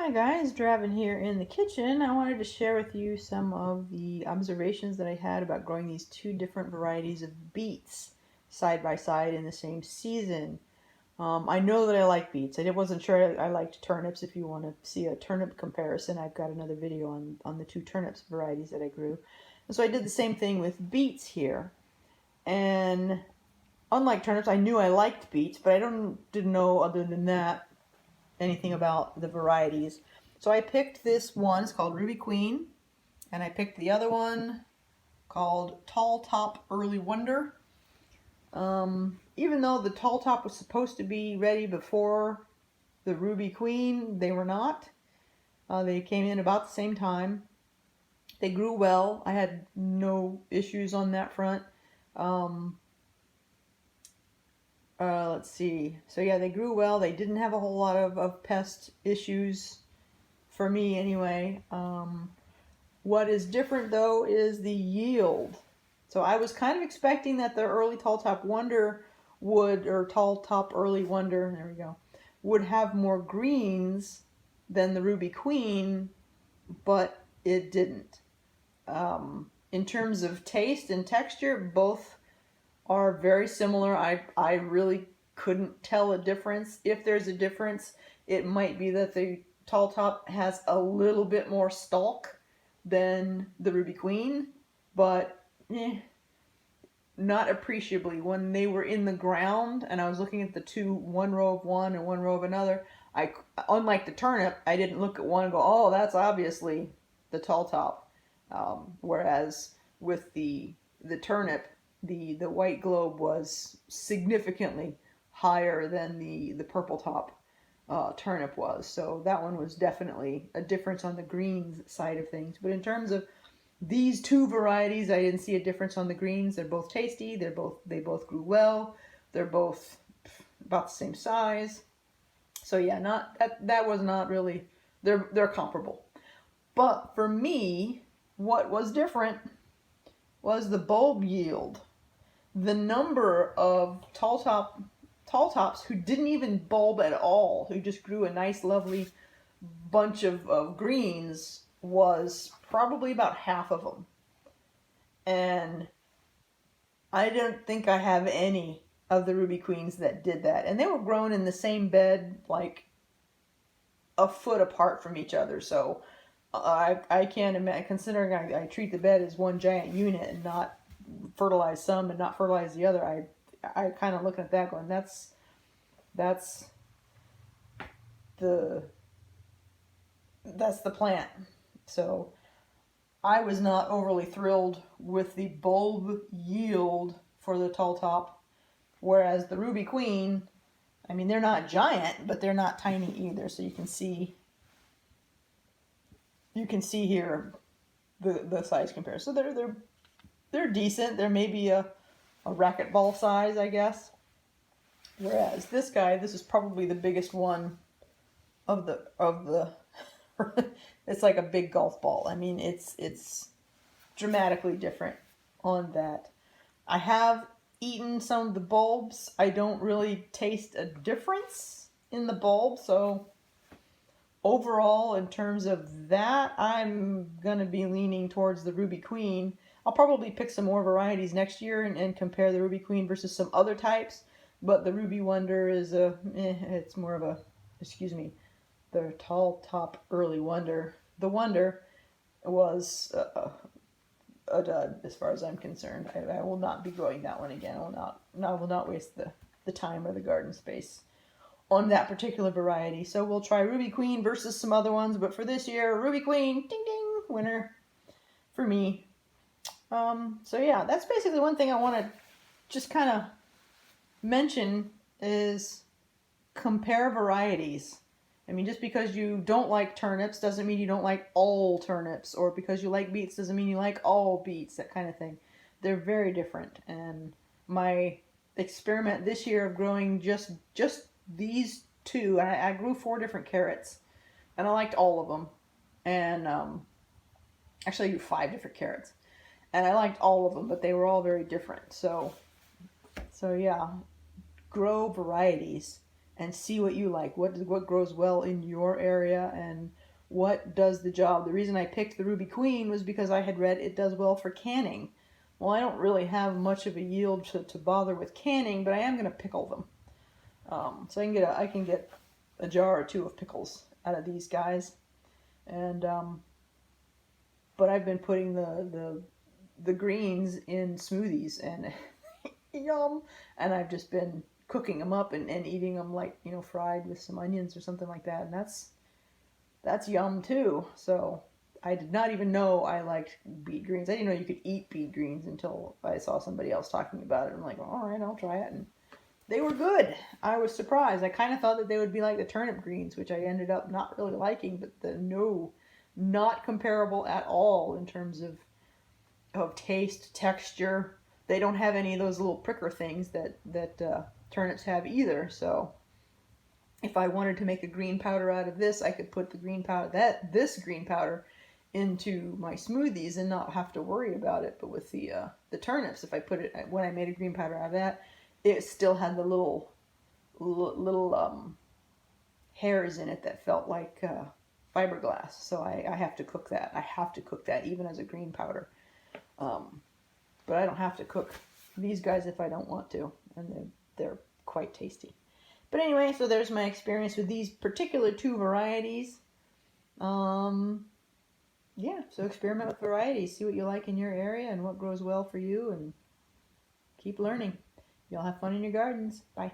Hi guys, Draven here in the kitchen. I wanted to share with you some of the observations that I had about growing these two different varieties of beets side by side in the same season. I know that I like beets. I wasn't sure I liked turnips. If you want to see a turnip comparison, I've got another video on the two turnips varieties that I grew. And so I did the same thing with beets here. And unlike turnips, I knew I liked beets, but didn't know other than that anything about the varieties. So I picked this one, it's called Ruby Queen, and I picked the other one called Tall Top Early Wonder. Even though the Tall Top was supposed to be ready before the Ruby Queen, they were not. They came in about the same time. They grew well. I had no issues on that front. Let's see. So yeah, they grew well. They didn't have a whole lot of pest issues for me anyway. What is different though is the yield. So I was kind of expecting that the early Tall Top Wonder or Tall Top Early Wonder, there we go, would have more greens than the Ruby Queen, but it didn't. In terms of taste and texture, both are very similar. I really couldn't tell a difference. If there's a difference, it might be that the Tall Top has a little bit more stalk than the Ruby Queen, but not appreciably. When they were in the ground and I was looking at the two, one row of one and one row of another, unlike the turnip, I didn't look at one and go, oh, that's obviously the Tall Top. Whereas with the turnip, the white globe was significantly higher than the purple top turnip was. So that one was definitely a difference on the greens side of things. But in terms of these two varieties, I didn't see a difference on the greens. They're both tasty. They both grew well. They're both about the same size. So yeah, that was not really, they're comparable. But for me, what was different was the bulb yield. The number of tall tops who didn't even bulb at all, who just grew a nice lovely bunch of greens, was probably about half of them. And I don't think I have any of the Ruby Queens that did that. And they were grown in the same bed, like a foot apart from each other. So I can't imagine, considering I treat the bed as one giant unit and not fertilize some and not fertilize the other. I kind of looking at that going, that's the plant. So I was not overly thrilled with the bulb yield for the Tall Top, whereas the Ruby Queen, I mean, they're not giant, but they're not tiny either. So you can see here the size comparison. So they're decent. They're maybe a racquetball size, I guess. Whereas this guy, this is probably the biggest one of the it's like a big golf ball. I mean, it's dramatically different on that. I have eaten some of the bulbs. I don't really taste a difference in the bulb, so overall, in terms of that, I'm gonna be leaning towards the Ruby Queen. I'll probably pick some more varieties next year and compare the Ruby Queen versus some other types, but the Ruby Wonder is it's more of a, excuse me, the Tall Top Early Wonder. The Wonder was a dud as far as I'm concerned. I will not be growing that one again. I will not waste the time or the garden space on that particular variety. So we'll try Ruby Queen versus some other ones, but for this year, Ruby Queen, ding ding, winner for me. So yeah, that's basically one thing I want to just kind of mention is compare varieties. I mean, just because you don't like turnips doesn't mean you don't like all turnips, or because you like beets doesn't mean you like all beets, that kind of thing. They're very different, and my experiment this year of growing just these two, and I grew 4 different carrots, and I liked all of them, and actually I grew 5 different carrots, and I liked all of them, but they were all very different. So yeah, grow varieties and see what you like. What grows well in your area and what does the job. The reason I picked the Ruby Queen was because I had read it does well for canning. Well, I don't really have much of a yield to bother with canning, but I am going to pickle them. So I can get a jar or two of pickles out of these guys, and but I've been putting the greens in smoothies and yum, and I've just been cooking them up and eating them like, you know, fried with some onions or something like that, and that's yum too. So I did not even know I liked beet greens. I didn't know you could eat beet greens until I saw somebody else talking about it. I'm like, all right, I'll try it, and they were good. I was surprised. I kind of thought that they would be like the turnip greens, which I ended up not really liking, but no, not comparable at all in terms of taste, texture. They don't have any of those little pricker things that turnips have either. So if I wanted to make a green powder out of this, I could put the green powder this green powder into my smoothies and not have to worry about it. But with the turnips, if I put it when I made a green powder out of that, it still had the little hairs in it that felt like fiberglass. So I have to cook that. I have to cook that even as a green powder. But I don't have to cook these guys if I don't want to, and they're quite tasty. But anyway, so there's my experience with these particular two varieties. Yeah, so experiment with varieties. See what you like in your area and what grows well for you, and keep learning. Y'all have fun in your gardens. Bye.